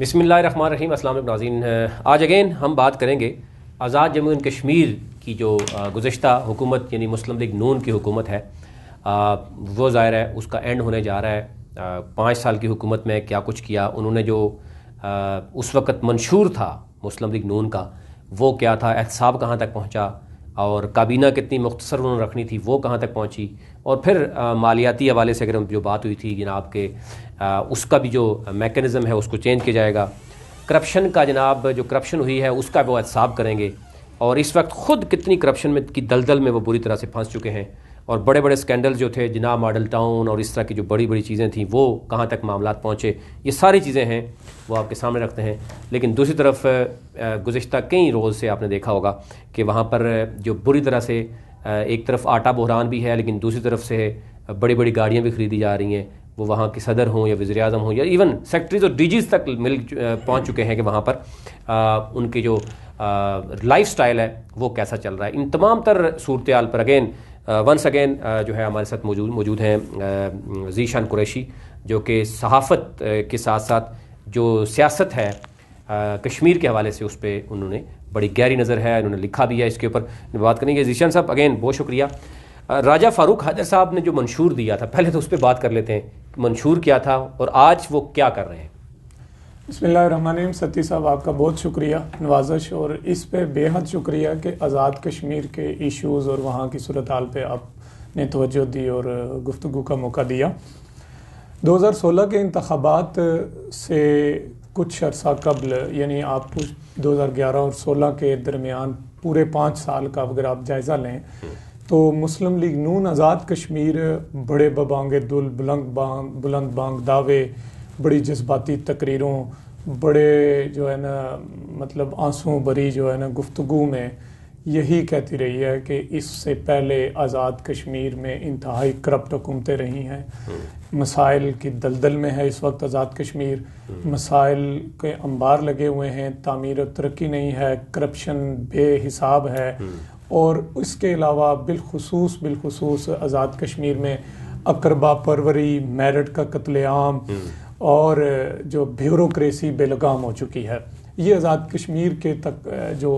बिस्मिल्लाहिर्रहमानिर्रहीम। अस्सलाम वालेकुम नाज़रीन, आज अगेन हम बात करेंगे आज़ाद जम्मू एंड कश्मीर की जो गुज़श्ता हुकूमत यानी मुस्लिम लीग नून की हुकूमत है, वो ज़ाहिर है उसका एंड होने जा रहा है। 5 साल की हुकूमत में क्या कुछ किया उन्होंने, जो उस वक़्त मंशूर था मुस्लिम लीग नून का, वो क्या था, एहतसाब कहाँ तक पहुँचा और काबीना कितनी मुख्तसर उन्होंने रखनी थी वो कहाँ तक पहुँची, और फिर मालियाती हवाले से अगर जो बात हुई थी जनाब के उसका भी जो मेकनिज़म है उसको चेंज किया जाएगा। करप्शन का जनाब जो करप्शन हुई है उसका वो एहतसाब करेंगे, और इस वक्त ख़ुद कितनी करप्शन में की दलदल में वो बुरी तरह से फंस चुके हैं, और बड़े बड़े स्कैंडल जो थे जनाब मॉडल टाउन और इस तरह की जो बड़ी बड़ी चीज़ें थी वो कहाँ तक मामलात पहुँचे, ये सारी चीज़ें हैं वो आपके सामने रखते हैं। लेकिन दूसरी तरफ गुज़श्ता कई रोज़ से आपने देखा होगा कि वहाँ पर जो बुरी तरह से एक तरफ आटा बहरान भी है, लेकिन दूसरी तरफ से बड़ी बड़ी गाड़ियाँ भी ख़रीदी जा रही हैं। वो वहाँ के सदर हों या वज़ीर आज़म हों या इवन सेक्रेटरीज और डीजीज़ तक पहुँच चुके हैं कि वहाँ पर उनकी जो लाइफ स्टाइल है वो कैसा चल रहा है। इन तमाम तर सूरत हाल पर वंस अगेन जो है हमारे साथ मौजूद हैं ज़ीशान कुरैशी, जो कि सहाफ़त के साथ साथ जो सियासत है कश्मीर के हवाले से उस पर उन्होंने बड़ी गहरी नज़र है, उन्होंने लिखा भी है, इसके ऊपर बात करेंगे। ज़ीशान साहब अगेन बहुत शुक्रिया। राजा फ़ारूक हैदर साहब ने जो मंशूर दिया था, पहले तो उस पर बात कर लेते हैं, मंशूर क्या था और आज वो क्या कर रहे हैं। बिस्मिल्लाहिर्रहमानिर्रहीम। सती साहब आपका बहुत शुक्रिया, नवाजिश, और इस पे बेहद शुक्रिया कि आज़ाद कश्मीर के इश्यूज़ और वहाँ की सूरत हाल पर आपने तवज्जो दी और गुफ्तगू का मौका दिया। 2016 के इंतखाबात से कुछ अर्सा कबल, यानी आप 2011 और 16 के दरमियान पूरे 5 साल का अगर आप जायज़ा लें तो मुस्लिम लीग नून आज़ाद कश्मीर बड़े बबांगे दुल, बुलंद बांग दावे, बड़ी जज्बाती तकरीरों, बड़े जो है ना मतलब आंसू भरी जो है ना गुफ्तगू में यही कहती रही है कि इससे पहले आज़ाद कश्मीर में इंतहाई करप्ट हुकूमतें रही हैं। मसाइल की दलदल में है इस वक्त आज़ाद कश्मीर, मसाइल के अंबार लगे हुए हैं, तामीर और तरक्की नहीं है, करप्शन बेहिसाब है, और इसके अलावा बिलखुसूस आज़ाद कश्मीर में अकरबा परवरी, मेरिट का कत्लेआम और जो ब्यूरोक्रेसी बेलगाम हो चुकी है। ये आज़ाद कश्मीर के तक जो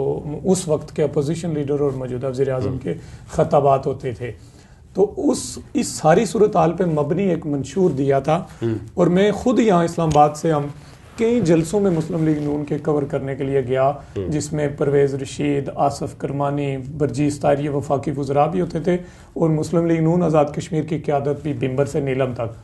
उस वक्त के अपोजिशन लीडर और मौजूदा वज़ीर आज़म के खताबात होते थे, तो इस सारी सूरत हाल पे मबनी एक मंशूर दिया था। और मैं खुद यहाँ इस्लामाबाद से हम कई जलसों में मुस्लिम लीग नून के कवर करने के लिए गया, जिसमें परवेज़ रशीद, आसफ करमानी, बरजीस तारी वफाकी वज़रा भी होते थे, और मुस्लिम लीग नून आज़ाद कश्मीर की क़यादत भी बिम्बर से नीलम तक।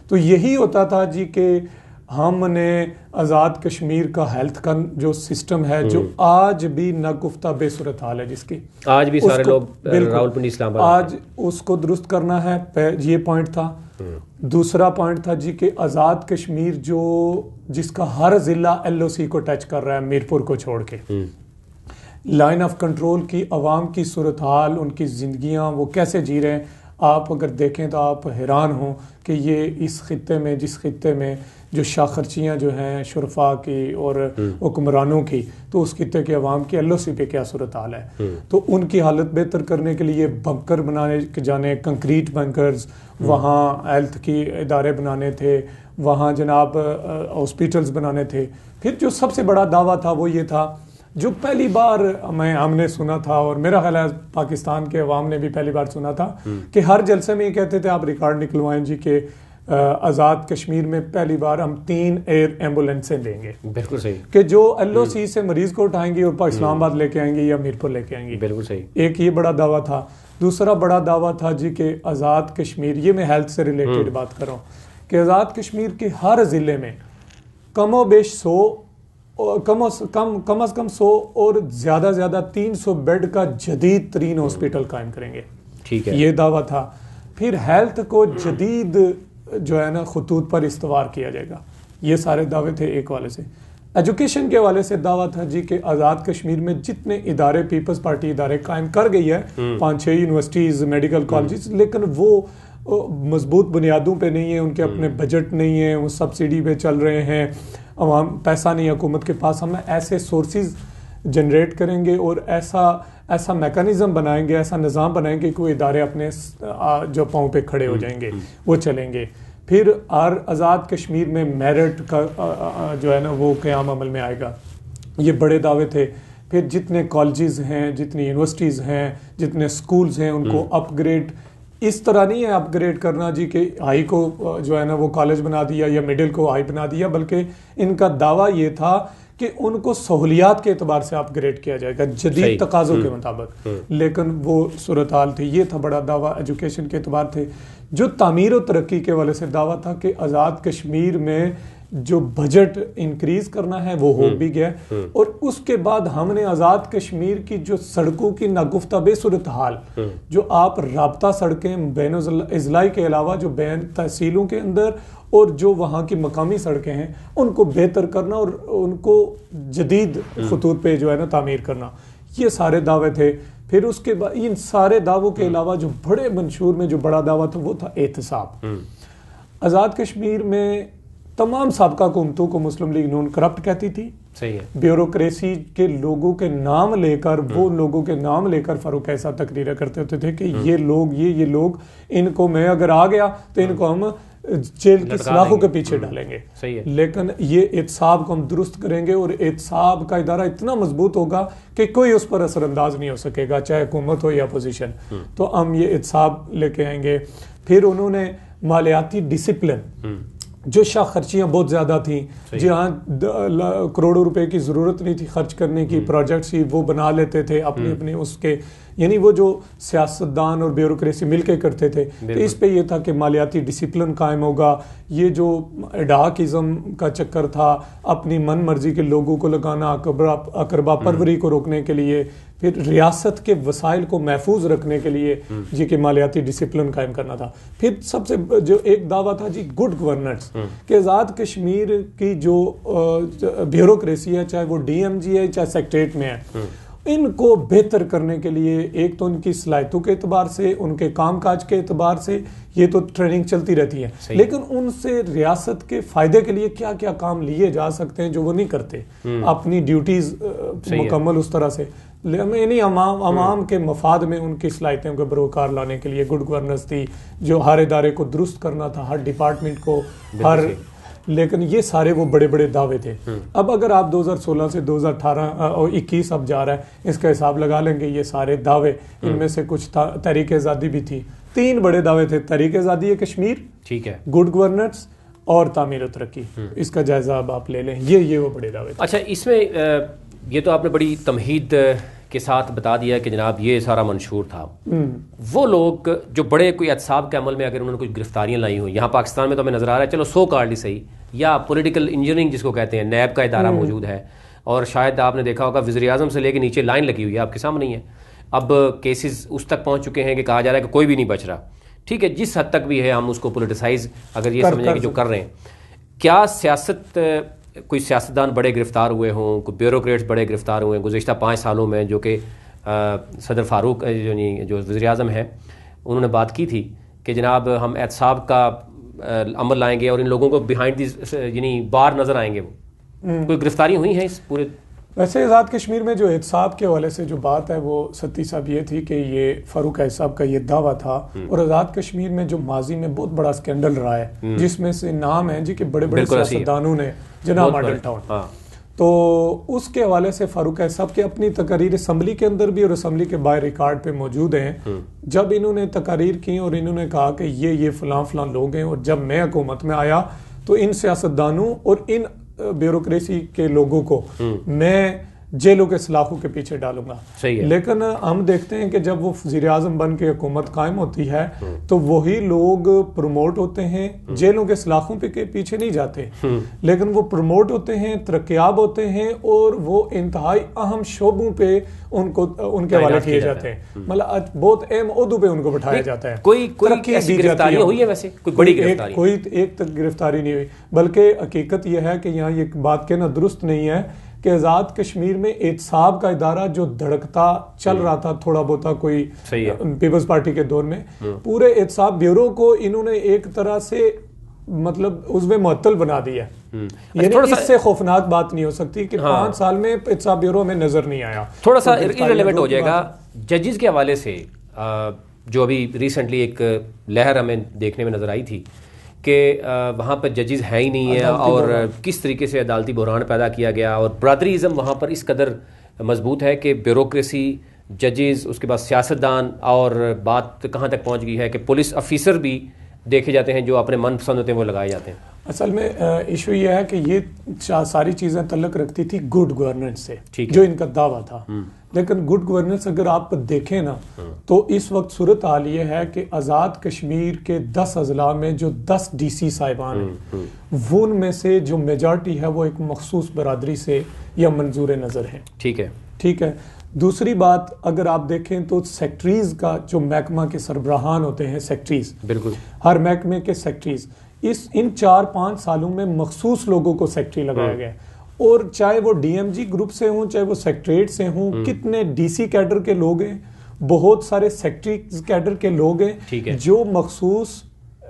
तो यही होता था जी कि हमने आज़ाद कश्मीर का हेल्थ का जो सिस्टम है, जो आज भी नागुफ्ता बेसूरत हाल है, जिसकी आज भी सारे लोग रावलपिंडी इस्लामाबाद, आज उसको दुरुस्त करना है, ये पॉइंट था। दूसरा पॉइंट था जी कि आज़ाद कश्मीर जो जिसका हर ज़िला LOC को टच कर रहा है, मीरपुर को छोड़ के, लाइन ऑफ कंट्रोल की अवाम की सूरत हाल, उनकी ज़िंदगियाँ वो कैसे जी रहे हैं, आप अगर देखें तो आप हैरान हो कि ये इस खित्ते में, जिस खित्ते में जो शाखर्चियाँ जो हैं शुरफा की और हुक्मरानों की, तो उस खित्ते के अवाम की LOC पे क्या सूरत हाल है। तो उनकी हालत बेहतर करने के लिए बंकर बनाने के जाने, कंक्रीट बंकर्स, वहाँ हेल्थ की इदारे बनाने थे, वहाँ जनाब हॉस्पिटल्स बनाने थे। फिर जो सबसे बड़ा दावा था वो ये था, जो पहली बार हमने सुना था, और मेरा ख्याल है पाकिस्तान के अवाम ने भी पहली बार सुना था, कि हर जलसे में ये कहते थे, आप रिकॉर्ड निकलवाएं जी, कि आज़ाद कश्मीर में पहली बार हम 3 एयर एम्बुलेंसें देंगे। बिल्कुल सही। कि जो LOC से मरीज को उठाएंगी और इस्लामाबाद लेके आएंगी या मीरपुर लेके आएंगी। बिल्कुल सही। एक ये बड़ा दावा था। दूसरा बड़ा दावा था जी कि आज़ाद कश्मीर, ये मैं हेल्थ से रिलेटेड बात कर रहा हूँ, कि आज़ाद कश्मीर के हर ज़िले में कमोबेश 100 कम अज़ कम 100 और ज़्यादा 300 बेड का जदीद तरीन हॉस्पिटल कायम करेंगे। ठीक है, ये दावा था। फिर हेल्थ को जदीद जो है ना खतूत पर इस्तवार किया जाएगा, ये सारे दावे थे एक वाले से। एजुकेशन के वाले से दावा था जी कि आज़ाद कश्मीर में जितने इदारे, पीपल्स पार्टी इदारे कायम कर गई है, 5-6 यूनिवर्सिटीज़, मेडिकल कॉलेजेस, लेकिन वो मजबूत बुनियादों पे नहीं है, उनके अपने बजट नहीं है, वो सब्सिडी पे चल रहे हैं, अवाम पैसा नहीं है हुकूमत के पास। हम ऐसे सोर्सेज जनरेट करेंगे और ऐसा मैकेनिज्म बनाएंगे, ऐसा निज़ाम बनाएंगे कि वो इदारे अपने जो पाँव पे खड़े हो जाएंगे, वो चलेंगे। फिर आज़ाद कश्मीर में मेरिट का जो है ना वो क़याम अमल में आएगा। ये बड़े दावे थे। फिर जितने कॉलेजेस हैं, जितनी यूनिवर्सिटीज़ हैं, जितने स्कूल्स हैं, उनको अपग्रेड, इस तरह नहीं है अपग्रेड करना जी कि हाई को जो है ना वो कॉलेज बना दिया या मिडिल को हाई बना दिया, बल्कि इनका दावा ये था कि उनको सहूलियात के एतबार से अपग्रेड किया जाएगा जदीद तकाज़ों के मुताबिक। लेकिन वो सूरत हाल थी, ये था बड़ा दावा। एजुकेशन के एतबार थे। जो तामीर और तरक्की के वाले से दावा था कि आज़ाद कश्मीर में जो बजट इंक्रीज करना है वो हो भी गया। और उसके बाद हमने आज़ाद कश्मीर की जो सड़कों की नागुफ्ता बेसूरत हाल, जो आप राब्ता सड़कें बैन अज़लाई के अलावा जो बैन तहसीलों के अंदर और जो वहाँ की मकामी सड़कें हैं उनको बेहतर करना और उनको जदीद खतूत पे जो है ना तामीर करना, ये सारे दावे थे। फिर उसके बाद इन सारे दावों के अलावा जो बड़े मंशूर में जो बड़ा दावा था वो था एहतसाब। आज़ाद कश्मीर में तमाम साबका हुकूमतों को मुस्लिम लीग नून करप्ट कहती थी। सही है। ब्यूरोक्रेसी के लोगों के नाम लेकर, वो लोगों के नाम लेकर फारूक ऐसा तकरीरें करते होते थे कि ये लोग इनको मैं अगर आ गया तो इनको हम जेल की सलाखों के पीछे डालेंगे। सही है। लेकिन ये एहतसाब को हम दुरुस्त करेंगे और एहतसाब का इदारा इतना मजबूत होगा कि कोई उस पर असरअंदाज नहीं हो सकेगा, चाहे हुकूमत हो या अपोजिशन। तो हम ये एहतसाब लेके आएंगे। फिर उन्होंने मालियाती डिसिप्लिन, जो शाह खर्चियाँ बहुत ज़्यादा थी, जहाँ करोड़ों रुपए की ज़रूरत नहीं थी खर्च करने की, प्रोजेक्ट्स ही वो बना लेते थे अपने अपने उसके, यानी वो जो सियासतदान और ब्यूरोक्रेसी मिलके करते थे। तो इस पे ये था कि मालियाती डिसिप्लिन कायम होगा। ये जो एडाकिज़म का चक्कर था, अपनी मन मर्जी के लोगों को लगाना, अकरबा परवरी को रोकने के लिए, फिर रियासत के वसाइल को महफूज रखने के लिए जी के मालियाती डिसिप्लिन कायम करना था। फिर सबसे जो एक दावा था जी गुड गवर्नेंस, कि आज़ाद कश्मीर की जो ब्यूरोक्रेसी है, चाहे वो DMG है चाहे सेक्रेटरीट में है, इनको बेहतर करने के लिए एक तो उनकी सलाहियतों के एतबार से, उनके कामकाज के एतबार से ये तो ट्रेनिंग चलती रहती है, लेकिन उनसे रियासत के फायदे के लिए क्या क्या काम लिए जा सकते हैं जो वो नहीं करते, अपनी ड्यूटीज मुकम्मल उस तरह से। यानी अवाम के मफाद में उनकी सलाहियतें को बरोकार लाने के लिए गुड गवर्नेंस थी, जो हर इदारे को दुरुस्त करना था, हर डिपार्टमेंट को, हर। लेकिन ये सारे वो बड़े बड़े दावे थे। अब अगर आप 2016 से 2018 और 21 अब जा रहा है, इसका हिसाब लगा लेंगे ये सारे दावे, इनमें से कुछ तहरीक आज़ादी भी थी। 3 बड़े दावे थे, तहरीक आज़ादी कश्मीर, ठीक है, गुड गवर्नेंस और तामीर तरक्की। इसका जायजा अब आप ले लें, ये वो बड़े दावे थे। अच्छा, इसमें ये तो आपने बड़ी तमहीद के साथ बता दिया कि जनाब ये सारा मंशूर था। वो लोग जो बड़े कोई एहतसाब के अमल में अगर उन्होंने कुछ गिरफ्तारियां लाई हुई, यहाँ पाकिस्तान में तो हमें नजर आ रहा है, चलो सो कार्डली सही, या पॉलिटिकल इंजीनियरिंग जिसको कहते हैं, नैब का इदारा मौजूद है, और शायद आपने देखा होगा वज़ीर आज़म से लेकर नीचे लाइन लगी हुई है, आपके सामने ही है। अब केसेस उस तक पहुँच चुके हैं कि कहा जा रहा है कि कोई भी नहीं बच रहा। ठीक है, जिस हद तक भी है हम उसको पोलिटिसाइज अगर ये समझें कि जो कर रहे हैं, क्या सियासत, कोई सियासतदान बड़े गिरफ्तार हुए हों, कोई ब्यूरोक्रेट्स बड़े गिरफ्तार हुए हैं गुज़िश्ता 5 सालों में, जो कि सदर फारूक जो वज़ीर आज़म है उन्होंने बात की थी कि जनाब हम एहतसाब का अमल लाएंगे और इन लोगों को बिहाइंड दिस यानी बार नज़र आएंगे। वो कोई गिरफ्तारी हुई हैं इस पूरे? वैसे आज़ाद कश्मीर में जो एहतसाब के हवाले से जो बात है वो सत्ती साहब ये थी कि ये फारूक साहब का ये दावा था, और आज़ाद कश्मीर में जो माजी में बहुत बड़ा स्कैंडल रहा है, जिसमें से नाम है जी कि बड़े बड़े सियासतदानों ने, जना मॉडल टाउन, तो उसके हवाले से फारूक साहब की अपनी तकारीर असम्बली के अंदर भी और असम्बली के बाहर रिकॉर्ड पे मौजूद हैं। जब इन्होंने तकारीर की और इन्होंने कहा कि ये फलां लोग हैं, और जब मैं हुकूमत में आया तो इन सियासतदानों और इन ब्यूरोक्रेसी के लोगों को मैं जेलों के सलाखों के पीछे डालूंगा। सही है। लेकिन हम देखते हैं कि जब वो वज़ीर आज़म बन के हुकूमत कायम होती है तो वही लोग प्रमोट होते हैं, जेलों के सलाखों के पीछे नहीं जाते, लेकिन वो प्रमोट होते हैं, तरक्याब होते हैं, और वो इंतहाई अहम शोबों पे उनके हवाले किए जाते हैं। मतलब बहुत अहम ओहदों पे उनको बैठाया जाता है। कोई ऐसी गिरफ्तारी हुई है? वैसे कोई बड़ी गिरफ्तारी? कोई एक तक गिरफ्तारी नहीं हुई, बल्कि हकीकत यह है कि यहाँ ये बात कहना दुरुस्त नहीं है कि आज़ाद कश्मीर में एहतसाब का इदारा जो धड़कता चल रहा था थोड़ा बहुत कोई पीपल्स पार्टी के दौर में, पूरे एहतसाब ब्यूरो को इन्होंने एक तरह से मतलब उसमें मुअत्तल बना दिया। यानी इससे खौफनाक बात नहीं हो सकती कि 5 साल में एहतसाब ब्यूरो में नजर नहीं आया। थोड़ा सा इररिलेवेंट हो जाएगा। जजेस के हवाले से जो अभी रिसेंटली एक लहर हमें देखने में नजर आई थी कि वहाँ पर जजेस हैं ही नहीं है और किस तरीके से अदालती बहरान पैदा किया गया और बरादरीज़म वहाँ पर इस कदर मजबूत है कि ब्यूरोक्रेसी, जजेस, उसके बाद सियासतदान, और बात कहाँ तक पहुँच गई है कि पुलिस अफिसर भी देखे जाते हैं जो अपने मनपसंद होते हैं वो लगाए जाते हैं। असल में इशू ये है कि ये सारी चीज़ें तल्लक रखती थी गुड गवर्नेंस से, जो इनका दावा था। लेकिन गुड गवर्नेंस अगर आप देखें ना तो इस वक्त सूरत हाल ये है कि आज़ाद कश्मीर के 10 अजला में जो 10 DC साहिबान हैं वो उनमें से जो मेजॉरिटी है वो एक मखसूस बरादरी से या मंजूर नज़र है। ठीक है। दूसरी बात, अगर आप देखें तो सेक्रेटरीज का जो महकमा के सरबराहान होते हैं, सेक्रेटरीज, बिल्कुल हर महकमे के सेक्रेटरीज, इन 4-5 सालों में मखसूस लोगों को सेक्रेटरी लगाया गया, और चाहे वो DMG ग्रुप से हों, चाहे वो सेक्रेटरीट से हों, कितने DC कैडर के लोग हैं, बहुत सारे सेक्रेटरी कैडर के लोग हैं जो मखसूस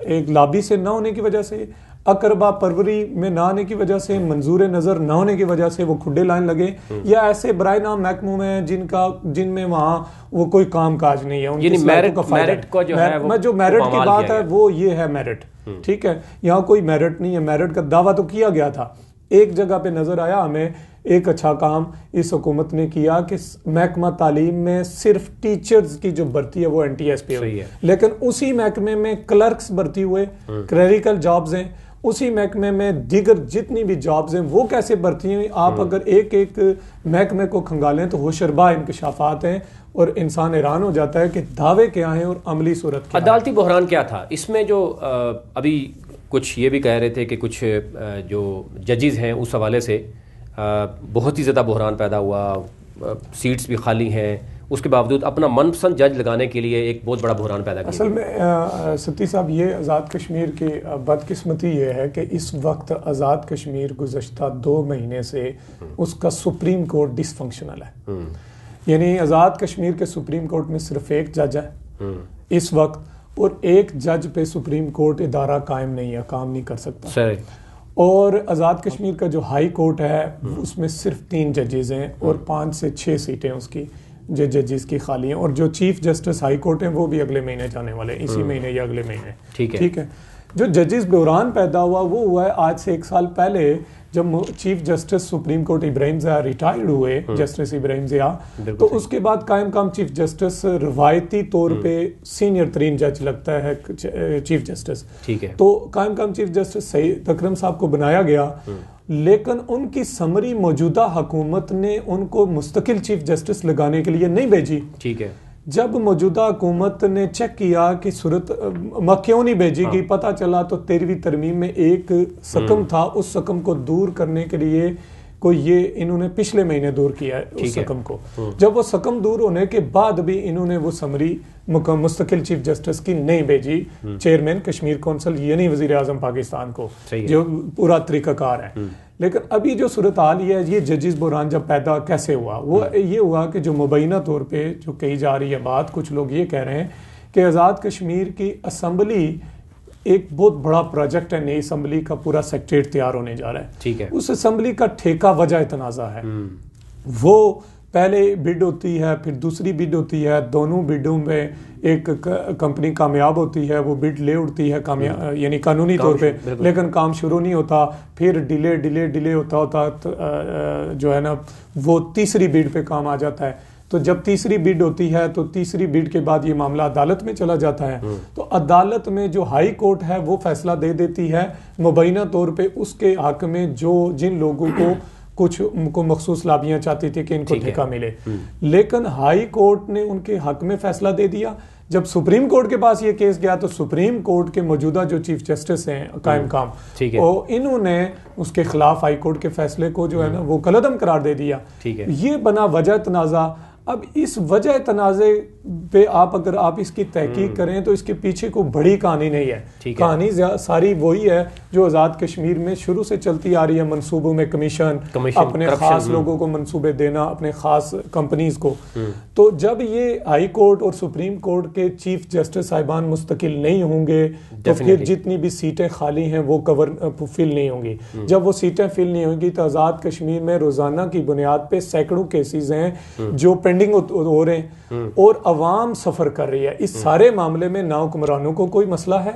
एक लॉबी से ना होने की वजह से, अकरबा परवरी में ना आने की वजह से, मंजूर नज़र ना होने की वजह से वो खुडे लाइन लगे, या ऐसे बराए नाम महकमों में जिनमें वहाँ वो कोई काम काज नहीं है, उनकी मेरिट को जो है वो जो मेरिट की बात है वो ये है मेरिट। ठीक है, यहाँ कोई मेरिट नहीं है। मेरिट का दावा तो किया गया था, एक जगह पे नजर आया हमें एक अच्छा काम इस हुकूमत ने किया कि महकमा तालीम में सिर्फ टीचर्स की जो भर्ती है वो NTS पे हुई है, लेकिन उसी महकमे में क्लर्क्स भर्ती हुए, क्लरिकल जॉब्स हैं, उसी महकमे में दीगर जितनी भी जॉब्स हैं वो कैसे भर्ती हुई। आप अगर एक एक महकमे को खंगालें तो होशरबा इंकशाफात हैं और इंसान हैरान हो जाता है कि दावे क्या हैं और अमली सूरत क्या है। अदालती बहरान क्या था इसमें? जो अभी कुछ ये भी कह रहे थे कि कुछ जो जजेस हैं उस हवाले से बहुत ही ज़्यादा बहरान पैदा हुआ, सीट्स भी खाली हैं, उसके बावजूद अपना मनपसंद जज लगाने के लिए एक बहुत बड़ा बहरान पैदा किया। असल में सती साहब, ये आज़ाद कश्मीर की बदकिस्मती ये है कि इस वक्त आज़ाद कश्मीर गुज़श्ता 2 महीने से उसका सुप्रीम कोर्ट डिसफंक्शनल है। यानी आज़ाद कश्मीर के सुप्रीम कोर्ट में सिर्फ एक जज है इस वक्त, और एक जज पे सुप्रीम कोर्ट इदारा कायम नहीं है, काम नहीं कर सकता। सही। और आज़ाद कश्मीर का जो हाई कोर्ट है उसमें सिर्फ 3 जजेस हैं और 5 से 6 सीटें उसकी जो जजेस की खाली हैं, और जो चीफ जस्टिस हाई कोर्ट हैं वो भी अगले महीने जाने वाले, इसी महीने या अगले महीने। ठीक है। जो जजेस बहरान पैदा हुआ वो हुआ है आज से 1 साल पहले, जब chief justice supreme court Ibrahim Zia retired हुए, जस्टिस इब्राहिम ज़िया, तो उसके बाद कायम काम चीफ जस्टिस रवायती तौर पे सीनियर तरीन जज लगता है चीफ जस्टिस। ठीक है। तो कायम काम चीफ जस्टिस सईद अकरम साहब को बनाया गया, लेकिन उनकी समरी मौजूदा हुकूमत ने उनको मुस्तकिल चीफ जस्टिस लगाने के लिए नहीं भेजी। ठीक है। जब मौजूदा हुकूमत ने चेक किया कि सूरत क्यों नहीं भेजेगी, पता चला तो 13वीं तरमीम में एक सकम था, उस सकम को दूर करने के लिए ये इन्होंने पिछले महीने दूर किया है उस सकम को। जब वो सकम दूर होने के बाद भी इन्होंने वो समरी मुस्तकिल चीफ जस्टिस की नहीं भेजी चेयरमैन कश्मीर कौंसिल यानी वजीर आजम पाकिस्तान को, जो पूरा तरीकाकार है। लेकिन अभी जो सूरत हाल ये जजेस बहरान जब पैदा कैसे हुआ, वो ये हुआ कि जो मुबैना तौर पे जो कही जा रही है बात, कुछ लोग ये कह रहे हैं कि आज़ाद कश्मीर की असम्बली एक बहुत बड़ा प्रोजेक्ट है, नई असम्बली का पूरा सेक्रेटरीट तैयार होने जा रहा है। ठीक है। उस असम्बली का ठेका वजह तनाज़ा है। वो पहले बिड होती है, फिर दूसरी बिड होती है, दोनों बिडों में एक कंपनी कामयाब होती है, वो बिड ले उठती है यानी कानूनी तौर पे, लेकिन काम शुरू नहीं होता, फिर डिले होता जो है ना वो तीसरी बिड पे काम आ जाता है। तो जब तीसरी बिड होती है तो तीसरी बिड के बाद ये मामला अदालत में चला जाता है, तो अदालत में जो हाई कोर्ट है वो फैसला दे देती है मुबैना तौर पे उसके हक में, जिन लोगों को कुछ उनको मखसूस लाभियां चाहती थी कि इनको ठेका मिले, लेकिन हाई कोर्ट ने उनके हक में फैसला दे दिया। जब सुप्रीम कोर्ट के पास ये केस गया तो सुप्रीम कोर्ट के मौजूदा जो चीफ जस्टिस हैं कायम काम, और इन्होंने उसके खिलाफ हाई कोर्ट के फैसले को जो है ना वो कलअदम करार दे दिया। ये बना वजह तनाज़ा। अब इस वजह तनाज़े पे अगर आप इसकी तहकीक करें तो इसके पीछे कोई बड़ी कहानी नहीं है। कहानी सारी वही है जो आज़ाद कश्मीर में शुरू से चलती आ रही है, मंसूबों में कमीशन, अपने खास लोगों को मंसूबे देना, अपने खास कंपनीज को। तो जब ये हाई कोर्ट और सुप्रीम कोर्ट के चीफ जस्टिस साहिबान मुस्तकिल नहीं होंगे तो फिर जितनी भी सीटें खाली हैं वो फिल नहीं होंगी। जब वो सीटें फिल नहीं होंगी तो आज़ाद कश्मीर में रोजाना की बुनियाद पे सैकड़ों केसेस हैं जो स्पेंडिंग हो रहे हैं और अवाम सफर कर रही है। इस सारे मामले में ना हुक्मरानों को कोई मसला है,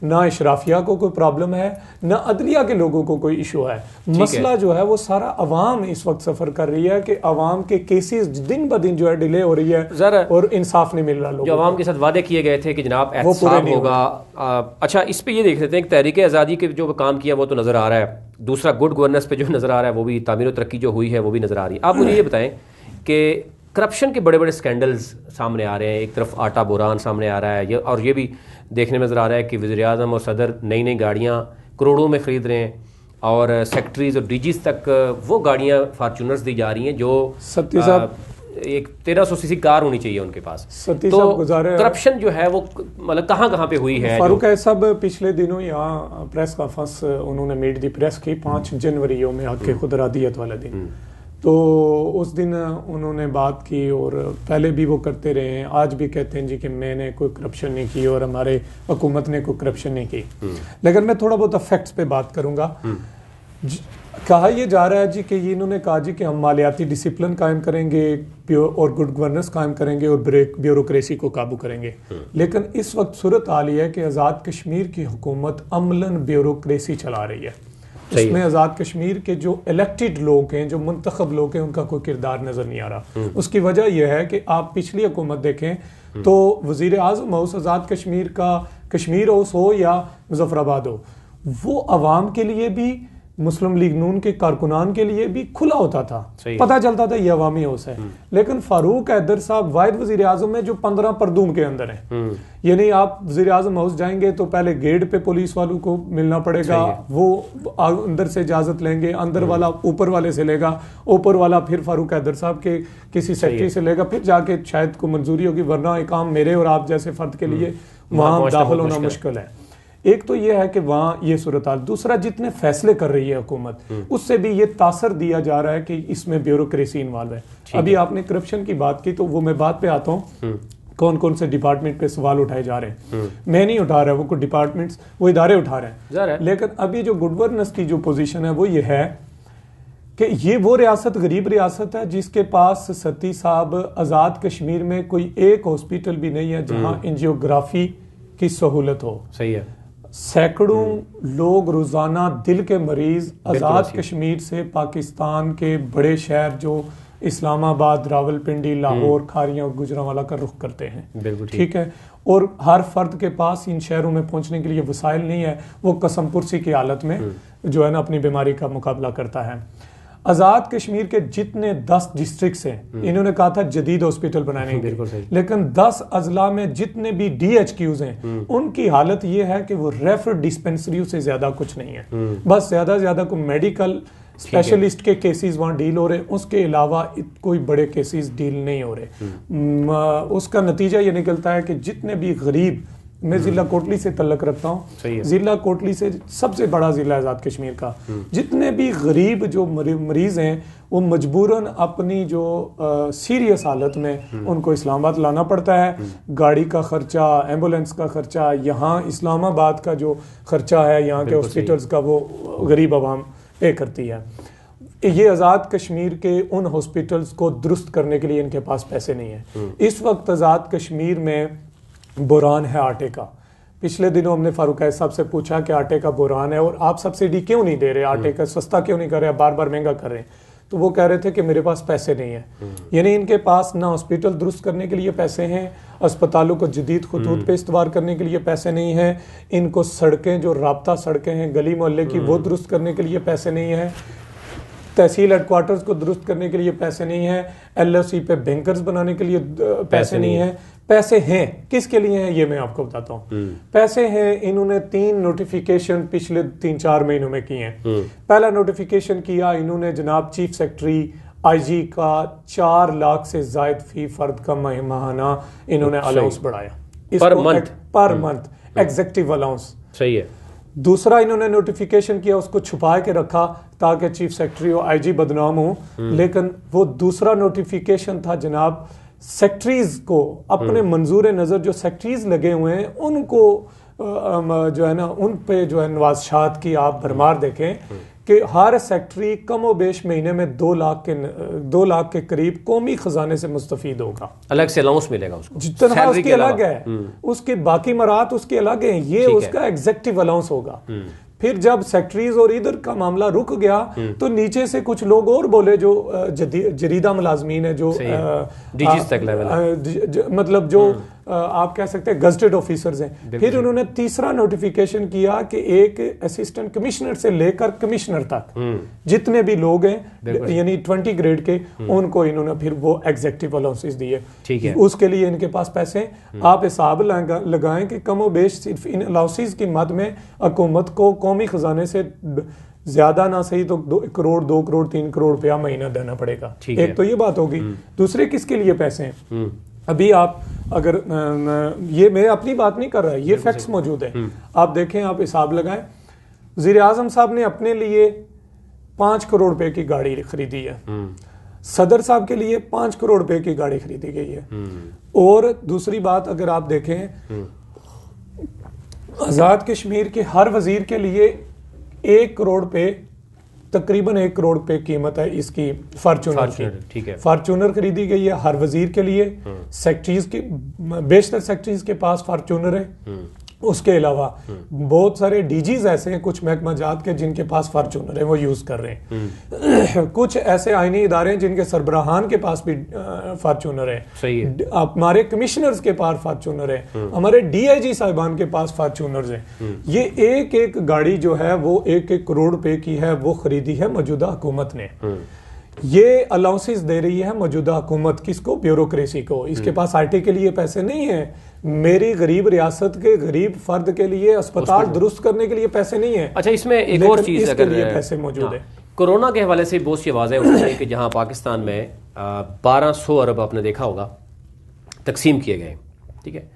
ना इशराफिया को कोई प्रॉब्लम है, ना अदलिया के लोगों को कोई इशू है। मसला जो है वो सारा अवाम इस वक्त सफर कर रही है कि अवाम के केसेस दिन ब दिन जो है डिले हो रही है और इंसाफ नहीं मिल रहा लोगों जो अवाम के साथ वादे किए गए थे कि जनाब एहतसाब होगा। अच्छा, इस पे ये देख लेते हैं कि तहरीक आज़ादी के जो काम किया वो तो नज़र आ रहा है, दूसरा गुड गवर्नेंस पे जो नज़र आ रहा है वो भी, तामीर तरक्की जो हुई है वो भी नज़र आ रही है। आप मुझे ये बताएं कि करप्शन के बड़े बड़े स्कैंडल्स सामने आ रहे हैं, एक तरफ आटा बुरान सामने आ रहा है और ये भी देखने में नज़र आ रहा है कि वज़ीर-ए-आज़म और सदर नई नई गाड़ियाँ करोड़ों में ख़रीद रहे हैं और सेक्रेटरीज और डीजीज तक वो गाड़ियाँ फार्चूनर्स दी जा रही हैं जो सत्ती साहब एक 1300 सीसी कार होनी चाहिए उनके पास। तो करप्शन जो है वो मतलब कहाँ कहाँ पे हुई है? फारूक साहब पिछले दिनों यहाँ प्रेस कॉन्फ्रेंस उन्होंने मीट दी प्रेस की 5 जनवरी में हक खुदरादियत वाला दिन, तो उस दिन उन्होंने बात की और पहले भी वो करते रहे हैं, आज भी कहते हैं जी कि मैंने कोई करप्शन नहीं की और हमारे हुकूमत ने कोई करप्शन नहीं की। लेकिन मैं थोड़ा बहुत फैक्ट्स पे बात करूंगा। कहा यह जा रहा है जी कि ये इन्होंने कहा जी कि हम मालियाती डिसिप्लिन कायम करेंगे और गुड गवर्नेंस कायम करेंगे और ब्यूरोक्रेसी को काबू करेंगे। लेकिन इस वक्त सूरत हाल ये है कि आज़ाद कश्मीर की हुकूमत अमलन ब्यूरोक्रेसी चला रही है। उसमें आज़ाद कश्मीर के जो इलेक्टेड लोग हैं, जो मुंतखब लोग हैं, उनका कोई किरदार नजर नहीं आ रहा। उसकी वजह यह है कि आप पिछली हुकूमत देखें तो वजीर आज़म हाउस आज़ाद कश्मीर का कश्मीर हाउस हो या मुजफ्फराबाद हो, वो अवाम के लिए भी मुस्लिम लीग नून के कारकुनान के लिए भी खुला होता था, पता चलता था ये अवामी हाउस है। लेकिन फारूक हैदर साहब वाहिद वजीर आजम है जो 15 परदूम के अंदर है। यानी आप वजीर आजम हाउस जाएंगे तो पहले गेट पे पुलिस वालों को मिलना पड़ेगा, वो अंदर से इजाजत लेंगे, अंदर वाला ऊपर वाले से लेगा, ऊपर वाला फिर फारूक हैदर साहब के किसी सेक्रेटरी से लेगा, फिर जाके शायद को मंजूरी होगी, वरना एक काम मेरे और आप जैसे फर्द के लिए वहां दाखिल होना मुश्किल है। एक तो ये है कि वहां ये सूरत हाल, दूसरा जितने फैसले कर रही है हुकूमत उससे भी ये तासर दिया जा रहा है कि इसमें ब्यूरोक्रेसी इन्वॉल्व है। अभी आपने करप्शन की बात की तो वो मैं बात पे आता हूँ, कौन कौन से डिपार्टमेंट पे सवाल उठाए जा रहे हैं। मैं नहीं उठा रहा, वो कुछ डिपार्टमेंट्स वो इदारे उठा रहे हैं। लेकिन अभी जो गुड गवर्नेंस की जो पोजीशन है वो ये है कि ये वो रियासत गरीब रियासत है जिसके पास सत्ती साहब आजाद कश्मीर में कोई एक हॉस्पिटल भी नहीं है जहां एंजियोग्राफी की सहूलत हो। सही है। सैकड़ों लोग रोजाना दिल के मरीज आजाद कश्मीर से पाकिस्तान के बड़े शहर जो इस्लामाबाद, रावलपिंडी, लाहौर, खारियां और गुजरांवाला का रुख करते हैं। ठीक है। और हर फर्द के पास इन शहरों में पहुंचने के लिए वसाइल नहीं है, वो कसम पुरसी की हालत में जो है ना अपनी बीमारी का मुकाबला करता है। आजाद कश्मीर के जितने 10 डिस्ट्रिक्ट्स हैं, इन्होंने कहा था जदीद हॉस्पिटल बनाने के, लेकिन 10 अजला में जितने भी DHQs हैं उनकी हालत ये है कि वो रेफर डिस्पेंसरियों से ज्यादा कुछ नहीं है। बस ज्यादा से ज्यादा कोई मेडिकल स्पेशलिस्ट के केसेस वहां डील हो रहे, उसके अलावा कोई बड़े केसेस डील नहीं हो रहे। उसका नतीजा ये निकलता है कि जितने भी गरीब, मैं जिला कोटली से तल्लक रखता हूँ, जिला कोटली से सबसे बड़ा जिला आजाद कश्मीर का, जितने भी गरीब जो मरीज हैं वो मजबूरन अपनी जो सीरियस हालत में उनको इस्लामाबाद लाना पड़ता है। गाड़ी का खर्चा, एम्बुलेंस का खर्चा, यहाँ इस्लामाबाद का जो खर्चा है यहाँ के हॉस्पिटल्स का, वो गरीब आवाम पे करती है। ये आज़ाद कश्मीर के उन हॉस्पिटल्स को दुरुस्त करने के लिए इनके पास पैसे नहीं है। इस वक्त आज़ाद कश्मीर में बुरान है आटे का। पिछले दिनों हमने फारूक साहब से पूछा कि आटे का बुरान है और आप सब्सिडी क्यों नहीं दे रहे, आटे का सस्ता क्यों नहीं कर रहे, बार बार महंगा कर रहे हैं। तो वो कह रहे थे कि मेरे पास पैसे नहीं है। यानी इनके पास ना हॉस्पिटल दुरुस्त करने के लिए पैसे हैं, अस्पतालों को जदीद खतूत पे इस्तेमाल करने के लिए पैसे नहीं है, इनको सड़कें जो राब्ता सड़कें हैं गली मोहल्ले की वो दुरुस्त करने के लिए पैसे नहीं है, तहसील हेडक्वार्टर्स को दुरुस्त करने के लिए पैसे नहीं है, LOC पे बैंकर्स बनाने के लिए पैसे नहीं है। पैसे हैं, किसके लिए हैं ये मैं आपको बताता हूँ। पैसे हैं, इन्होंने 3 नोटिफिकेशन पिछले 3-4 महीनों में किए हैं। पहला नोटिफिकेशन किया इन्होंने जनाब चीफ सेक्रेटरी IG का 4 लाख से जायद फी फर्द का माहाना इन्होंने अलाउंस बढ़ाया पर मंथ एग्जेक्टिव अलाउंस। सही है। दूसरा इन्होंने नोटिफिकेशन किया, उसको छुपा के रखा ताकि चीफ सेक्रेटरी और IG बदनाम हो। लेकिन वो दूसरा नोटिफिकेशन था जनाब सेक्रेटरीज को अपने मंजूर नजर जो सेक्रेटरीज लगे हुए हैं उनको जो है ना उन पे जो है नवाज शाद की आप भरमार देखें कि हर सेक्रेटरी कम बेश महीने में 2 लाख के करीब कौमी खजाने से मुस्तफीद होगा। अलग से अलाउंस मिलेगा उसको, जितना उसकी अलग है, उसके बाकी मराहत उसके अलग हैं, ये उसका एग्जेक्टिव अलाउंस होगा। फिर जब सेक्रेटरीज और इधर का मामला रुक गया तो नीचे से कुछ लोग और बोले जो जरीदा मुलाजमीन है, जो डीजीज तक लेवल, मतलब जो आप कह सकते हैं गजटेड ऑफिसर्स हैं। फिर उन्होंने तीसरा नोटिफिकेशन किया कि एक असिस्टेंट कमिश्नर से लेकर कमिश्नर तक जितने भी लोग हैं यानी 20 ग्रेड के, उनको इन्होंने फिर वो एग्जेक्टिव अलाउंसेस दिए। ठीक है, उसके लिए इनके पास पैसे, आप हिसाब लगाएं कि कमो बेश सिर्फ इन अलाउंसेस की मद में हुकूमत को कौमी खजाने से ज्यादा ना सही तो 2 करोड़ 2 करोड़ 3 करोड़ रुपया महीना देना पड़ेगा। एक तो ये बात होगी। दूसरे किसके लिए पैसे हैं? अभी आप अगर ये मैं अपनी बात नहीं कर रहा, ये फैक्ट्स मौजूद है, आप देखें, आप हिसाब लगाएं। वज़ीर आज़म साहब ने अपने लिए 5 करोड़ रुपए की गाड़ी खरीदी है, सदर साहब के लिए 5 करोड़ रुपए की गाड़ी खरीदी गई है। और दूसरी बात अगर आप देखें, आजाद कश्मीर के हर वजीर के लिए 1 करोड़ पे, तकरीबन 1 करोड़ पे कीमत है इसकी फॉर्च्यूनर की। ठीक है, फॉर्च्यूनर खरीदी गई है हर वजीर के लिए। सेक्रेटरीज की बेशतर सेक्रेटरीज के पास फॉर्च्यूनर है। उसके अलावा बहुत सारे डीजीज ऐसे हैं कुछ महकमा जात के जिनके पास फॉर्च्यूनर है, वो यूज कर रहे हैं। कुछ ऐसे आईनी इदारे हैं जिनके सरबराहान के पास भी फॉर्च्यूनर है। सही है। हमारे कमिश्नर्स के पास फॉर्च्यूनर है, हमारे डीआईजी साहिबान के पास फॉर्च्यूनर्स हैं। ये एक एक गाड़ी जो है वो 1-1 करोड़ रुपए की है, वो खरीदी है मौजूदा हुकूमत ने। ये अलाउंसेस दे रही है मौजूदा हुकूमत, किसको? ब्यूरोक्रेसी को। इसके पास आईटी के लिए पैसे नहीं है, मेरी गरीब रियासत के गरीब फर्द के लिए अस्पताल दुरुस्त करने के लिए पैसे नहीं है। अच्छा, इसमें एक और चीज अगर लिए पैसे मौजूद है। कोरोना के हवाले से बहुत सी आवाजें उठ रही कि जहां पाकिस्तान में 1200 अरब आपने देखा होगा तकसीम किए गए। ठीक है,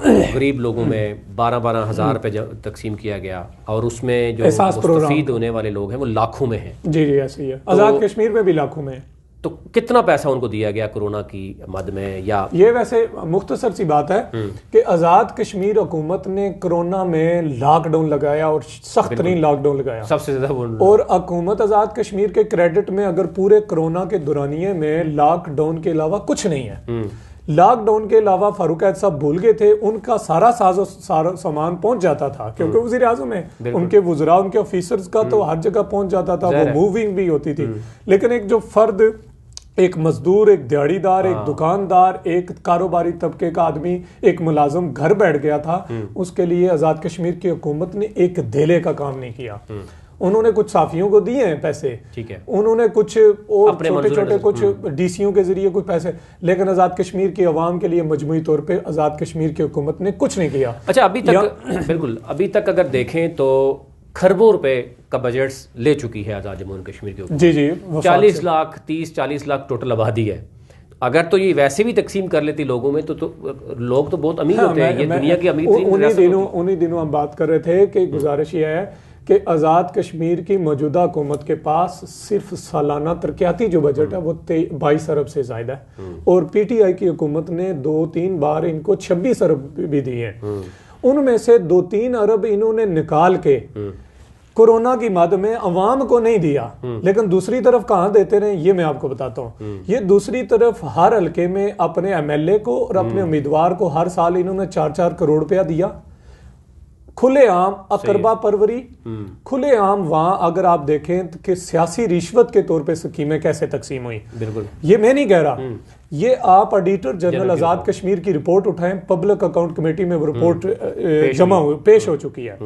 गरीब लोगों में 12-12 हज़ार रुपए तकसीम किया गया, और उसमें जो मुस्तफीद होने वाले लोग हैं वो लाखों में हैं। जी जी, ऐसे ही है। आजाद कश्मीर में भी लाखों में है। तो कितना पैसा उनको दिया गया कोरोना की मद में? या ये वैसे मुख्तसर सी बात है कि आजाद कश्मीर हुकूमत ने कोरोना में लॉकडाउन लगाया और सख्त तरीन लॉकडाउन लगाया सबसे ज्यादा। और हुकूमत आजाद कश्मीर के क्रेडिट में अगर पूरे कोरोना के दौरानिये में लॉकडाउन के अलावा कुछ नहीं है। लॉकडाउन के अलावा फारूक अहद साहब भूल गए थे, उनका सारा सामान पहुंच जाता था क्योंकि वज़ीर आज़म है, उनके वुज़रा उनके ऑफिसर्स का तो हर जगह पहुंच जाता था, वो मूविंग भी होती थी। लेकिन एक जो फर्द, एक मजदूर, एक दिहाड़ीदार, एक दुकानदार, एक कारोबारी तबके का आदमी, एक मुलाजम घर बैठ गया था, उसके लिए आजाद कश्मीर की हुकूमत ने एक धेले का काम नहीं किया। उन्होंने कुछ साफियों को दिए हैं पैसे, ठीक है, उन्होंने कुछ और छोटे छोटे कुछ डीसीओ के जरिए कुछ पैसे, लेकिन आजाद कश्मीर की अवाम के लिए मजमूई तौर पे आजाद कश्मीर की हुकूमत ने कुछ नहीं किया। अच्छा, अभी तक बिल्कुल अभी तक अगर देखें तो खरबों रुपए का बजट ले चुकी है आजाद जम्मू एंड कश्मीर की। जी जी, 40 लाख 30-40 लाख टोटल आबादी है। अगर तो ये वैसे भी तकसीम कर लेती लोगों में तो लोग तो बहुत अमीर होते हैं, ये दुनिया की अमीर। उन्हीं दिनों हम बात कर रहे थे कि गुजारिश ये है कि आज़ाद कश्मीर की मौजूदा हुकूमत के पास सिर्फ सालाना तरक्याती जो बजट है वो 22 अरब से ज़्यादा है, और पीटीआई की हुकूमत ने 2-3 बार इनको 26 अरब भी दिए हैं। उनमें से 2-3 अरब इन्होंने निकाल के कोरोना की मद में अवाम को नहीं दिया, लेकिन दूसरी तरफ कहां देते रहे ये मैं आपको बताता हूं। ये दूसरी तरफ हर हल्के में अपने एमएलए को और अपने उम्मीदवार को हर साल इन्होंने 4-4 करोड़ रुपया दिया। खुलेआम अकरबा परवरी, खुलेआम वहां अगर आप देखें तो कि सियासी रिश्वत के तौर पे स्कीमें कैसे तकसीम हुई। बिल्कुल, ये मैं नहीं कह रहा, ये आप ऑडिटर जनरल आजाद कश्मीर की रिपोर्ट उठाएं, पब्लिक अकाउंट कमेटी में वो रिपोर्ट पेश हो चुकी है।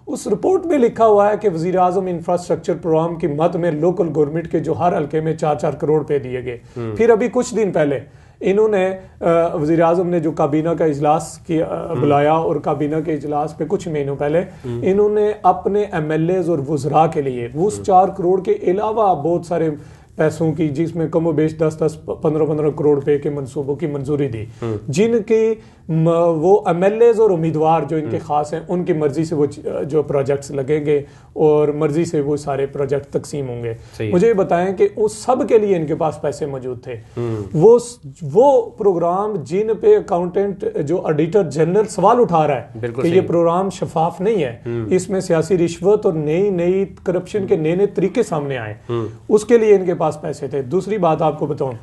उस रिपोर्ट में लिखा हुआ है कि वज़ीर आज़म इंफ्रास्ट्रक्चर प्रोग्राम की मद में लोकल गवर्नमेंट के जो हर हल्के में 4-4 करोड़ रुपए दिए गए। फिर अभी कुछ दिन पहले इन्होंने वज़ीर आज़म ने जो काबीना का इजलास बुलाया, और काबीना के इजलास पे कुछ महीनों पहले इन्होंने अपने एमएलएज और वुज़रा के लिए उस 4 करोड़ के अलावा बहुत सारे पैसों की, जिसमें कमो बेश 10-10 15-15 करोड़ रुपए के मंसूबों की मंजूरी दी, जिनकी वो एमएलएज और उम्मीदवार जो इनके खास हैं उनकी मर्जी से वो जो प्रोजेक्ट्स लगेंगे और मर्जी से वो सारे प्रोजेक्ट तकसीम होंगे। मुझे ये बताएं कि उस सब के लिए इनके पास पैसे मौजूद थे। वो प्रोग्राम जिन पे अकाउंटेंट जो ऑडिटर जनरल सवाल उठा रहा है कि ये प्रोग्राम शफाफ नहीं है, इसमें सियासी रिश्वत और नई नई करप्शन के नए नए तरीके सामने आए, उसके लिए इनके पास पैसे थे। दूसरी बात आपको बताऊं,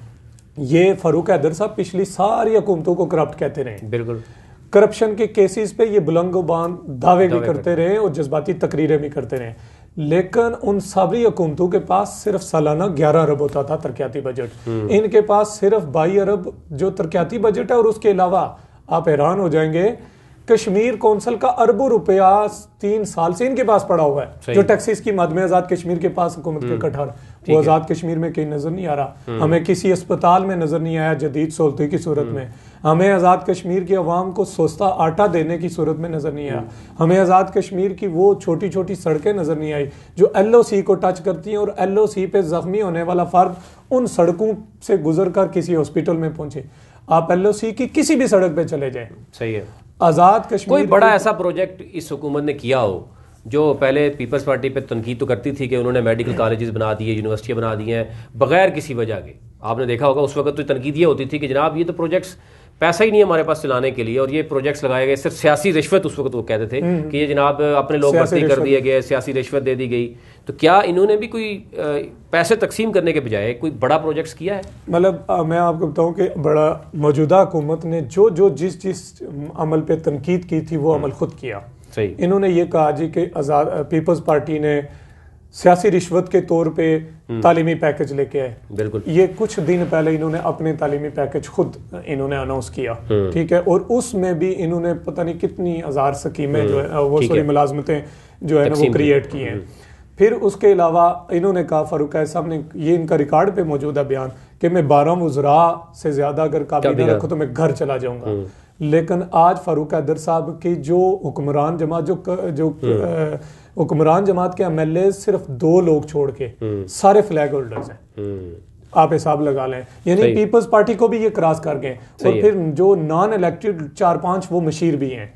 ये फारूक हैदर साहब पिछली सारी हुकूमतों को करप्ट कहते रहे। बिल्कुल, करप्शन के केसेस पे ये बुलंदबान दावे भी करते रहे और जज्बाती तकरीरें भी करते रहे, लेकिन उन सारी हुकूमतों के पास सिर्फ सालाना 11 अरब होता था तरक्याती बजट। इनके पास सिर्फ 22 अरब जो तरक्याती बजट है, और उसके अलावा आप हैरान हो जाएंगे कश्मीर कौंसिल का अरबों रुपया 3 साल से इनके पास पड़ा हुआ है, जो टैक्सेस की मद में आजाद कश्मीर के पास हुकूमत के कठार, वो आजाद कश्मीर में कहीं नजर नहीं आ रहा। हमें किसी अस्पताल में नजर नहीं आया जदीद सहूलतों की सूरत में, हमें आजाद कश्मीर की अवाम को सस्ता आटा देने की सूरत में नजर नहीं आया, हमें आजाद कश्मीर की वो छोटी छोटी सड़कें नजर नहीं आई जो LOC को टच करती हैं, और LOC पे जख्मी होने वाला फर्द उन सड़कों से गुजर कर किसी हॉस्पिटल में पहुंचे। आप LOC की किसी भी सड़क पे चले जाएं, सही है, आजाद कश्मीर कोई बड़ा ऐसा प्रोजेक्ट इस हुकूमत ने किया हो जो पहले पीपल्स पार्टी पे तनकीद तो करती थी कि उन्होंने मेडिकल कॉलेजेस बना दिए, यूनिवर्सिटियां बना दी हैं बगैर किसी वजह के। आपने देखा होगा उस वक्त तो तनकीद ये होती थी कि जनाब ये तो प्रोजेक्ट्स पैसा ही नहीं है हमारे पास चलाने के लिए, और ये प्रोजेक्ट्स लगाए गए सिर्फ सियासी रिश्वत, उस वक्त वो कहते थे कि ये जनाब अपने लोग भर्ती कर दिए गए, सियासी रिश्वत दे दी गई। तो क्या इन्होंने भी कोई पैसे तकसीम करने के बजाय कोई बड़ा प्रोजेक्ट्स किया है? मतलब मैं आपको बताऊं कि बड़ा मौजूदा हुकूमत ने जो जिस अमल पे तनकीद की थी वो अमल खुद किया। सही, इन्होंने ये कहा जी कि आजाद पीपल्स पार्टी ने सियासी रिश्वत के तौर पे तालीमी पैकेज लेके आए। बिल्कुल, ये कुछ दिन पहले इन्होंने अपने तालीमी पैकेज खुद इन्होंने अनाउंस किया, ठीक है, और उसमें भी इन्होंने पता नहीं कितनी हजार स्कीमें जो है वो सारी मुलाजमतें जो है ना वो क्रिएट की हैं। फिर उसके अलावा इन्होंने कहा, फारूक साहब ने, ये इनका रिकॉर्ड पे मौजूद है बयान, कि मैं 12 वज़रा से ज्यादा अगर काबिना रखूं तो मैं घर चला जाऊंगा। लेकिन आज फारूक हैदर साहब की जो हुक्मरान जमात जो हुक्मरान जमात के MLA सिर्फ 2 लोग छोड़ के सारे फ्लैग होल्डर्स हैं। आप हिसाब लगा लें, यानी पीपल्स पार्टी को भी ये क्रॉस कर गए, और फिर जो नॉन इलेक्टेड 4-5 वो मशीर भी हैं।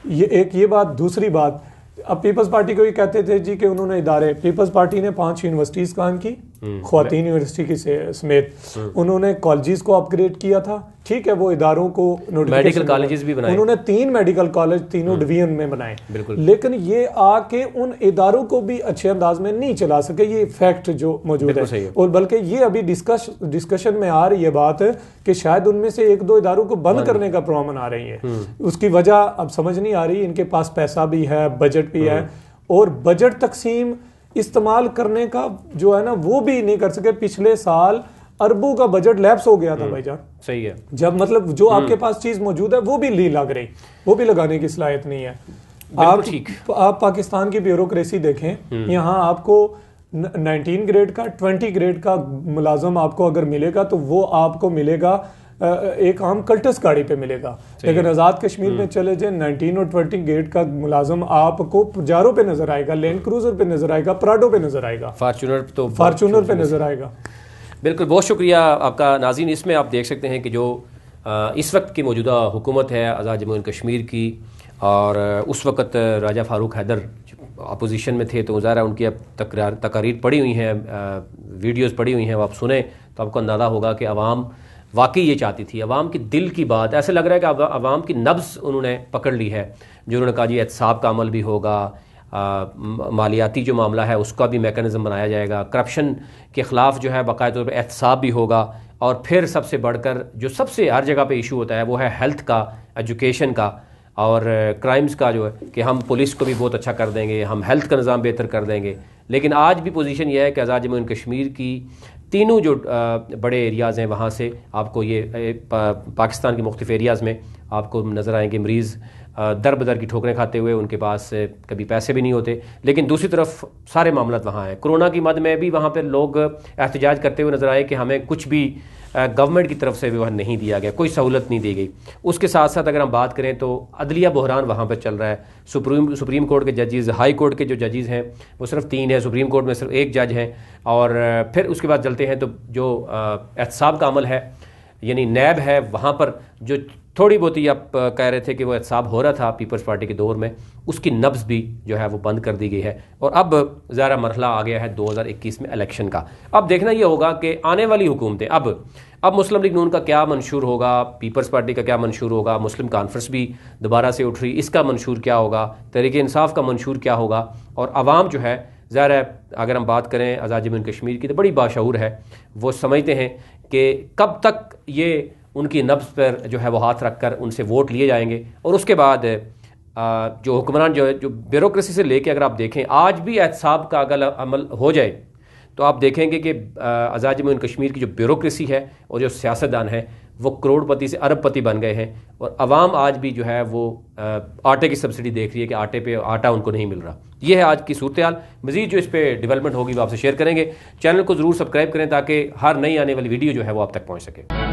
ये बात। दूसरी बात, अब पीपल्स पार्टी को ये कहते थे जी कि उन्होंने इदारे, पीपल्स पार्टी ने 5 यूनिवर्सिटीज कायम की, ख्वातीन यूनिवर्सिटी की समेत, उन्होंने कॉलेजेस को अपग्रेड किया था, ठीक है, वो इदारों को मेडिकल कॉलेजेस भी बनाए, उन्होंने 3 मेडिकल कॉलेज तीनों डिवीजन में बनाए, लेकिन ये आके उन इदारों को भी अच्छे अंदाज में नहीं चला सके, ये फैक्ट जो मौजूद है। और बल्कि ये अभी डिस्कशन में आ रही है बात कि शायद उनमें से 1-2 इदारों को बंद करने का प्रोग्राम बना रही है। उसकी वजह अब समझ नहीं आ रही, इनके पास पैसा भी है, बजट भी है, और बजट तकसीम इस्तेमाल करने का जो है ना वो भी नहीं कर सके। पिछले साल अरबों का बजट लैप्स हो गया था भाईजान। सही है, जब मतलब जो आपके पास चीज मौजूद है वो भी नहीं लग रही, वो भी लगाने की सलाहियत नहीं है। आप पाकिस्तान की ब्यूरोक्रेसी देखें, यहाँ आपको 19 ग्रेड का 20 ग्रेड का मुलाजम आपको अगर मिलेगा तो वो आपको मिलेगा एक आम कल्टस गाड़ी पे मिलेगा, लेकिन आजाद कश्मीर में चले जाए 19 और 20 ग्रेड का मुलाजम आपको पुजारों पे नजर आएगा, लैंड क्रूजर पे नजर आएगा, प्राडो पे नजर आएगा, फॉर्चूनर पे नजर आएगा। बिल्कुल, बहुत शुक्रिया आपका नाज़रीन। इसमें आप देख सकते हैं कि जो इस वक्त की मौजूदा हुकूमत है आज़ाद जम्मू एंड कश्मीर की, और उस वक्त राजा फारूक हैदर अपोजिशन में थे, तो ज़ाहिर है उनकी अब तकारीर पड़ी हुई हैं, वीडियोस पड़ी हुई हैं, वो आप सुने तो आपको अंदाज़ा होगा कि अवाम वाकई ये चाहती थी, अवाम की दिल की बात। ऐसे लग रहा है कि अवाम की नब्ज़ उन्होंने पकड़ ली है, जो उन्होंने कहा जी एहतसाब का अमल भी होगा, मालियाती जो मामला है उसका भी मेकनिज़म बनाया जाएगा, करप्शन के ख़िलाफ़ जो है बाकायदा तौर पर एहतसाब भी होगा, और फिर सबसे बढ़कर जो सबसे हर जगह पे इशू होता है वो है हेल्थ का, एजुकेशन का, और क्राइम्स का, जो है कि हम पुलिस को भी बहुत अच्छा कर देंगे, हम हेल्थ का निज़ाम बेहतर कर देंगे। लेकिन आज भी पोजीशन यह है कि आज़ाद जम्मू एंड कश्मीर की तीनों जो बड़े एरियाज़ हैं वहाँ से आपको ये पाकिस्तान के मुख्तलिफ एरियाज़ में आपको नज़र आएंगे मरीज़ दर बदर की ठोकरें खाते हुए, उनके पास कभी पैसे भी नहीं होते, लेकिन दूसरी तरफ सारे मामला वहाँ हैं। कोरोना की मद में भी वहाँ पर लोग एहतजाज करते हुए नजर आए कि हमें कुछ भी गवर्नमेंट की तरफ से भी वह नहीं दिया गया, कोई सहूलत नहीं दी गई। उसके साथ साथ अगर हम बात करें तो अदलिया बहरान वहाँ पर चल रहा है। सुप्रीम कोर्ट के जजेज़, हाई कोर्ट के जो जजेज़ हैं वो सिर्फ 3 हैं, सुप्रीम कोर्ट में सिर्फ 1 जज हैं। और फिर उसके बाद चलते हैं तो जो एहतसाब का अमल है, यानी नैब है, वहाँ पर जो थोड़ी बहुत ही आप कह रहे थे कि वो एहतसाब हो रहा था पीपल्स पार्टी के दौर में, उसकी नब्ज़ भी जो है वो बंद कर दी गई है। और अब ज़रा मरहला आ गया है 2021 में इलेक्शन का। अब देखना ये होगा कि आने वाली हुकूमतें, अब मुस्लिम लीग नून का क्या मंशूर होगा, पीपल्स पार्टी का क्या मंशूर होगा, मुस्लिम कॉन्फ्रेंस भी दोबारा से उठ रही, इसका मंशूर क्या होगा, तहरीक इंसाफ का मंशूर क्या होगा। और आवाम जो है ज़ाहिर है, अगर हम बात करें आज़ाद जम्मू कश्मीर की, तो बड़ी बाशऊर है। वो समझते हैं कि कब तक ये उनकी नब्ज़ पर जो है वो हाथ रख कर उनसे वोट लिए जाएंगे। और उसके बाद जो हुक्मरान जो ब्यूरोक्रेसी से लेके अगर आप देखें, आज भी एहतसाब का अगर अमल हो जाए तो आप देखेंगे कि आज़ाद जम्मू कश्मीर की जो ब्यूरोक्रेसी है और जो सियासतदान है वो करोड़पति से अरबपति बन गए हैं। और आवाम आज भी जो है वो आटे की सब्सिडी देख रही है कि आटे पे आटा उनको नहीं मिल रहा। ये है आज की सूरत हाल। मज़ीद जो इस पर डेवलपमेंट होगी वो आपसे शेयर करेंगे। चैनल को ज़रूर सब्सक्राइब करें ताकि हर नई आने वाली वीडियो जो है वो आप तक पहुँच सके।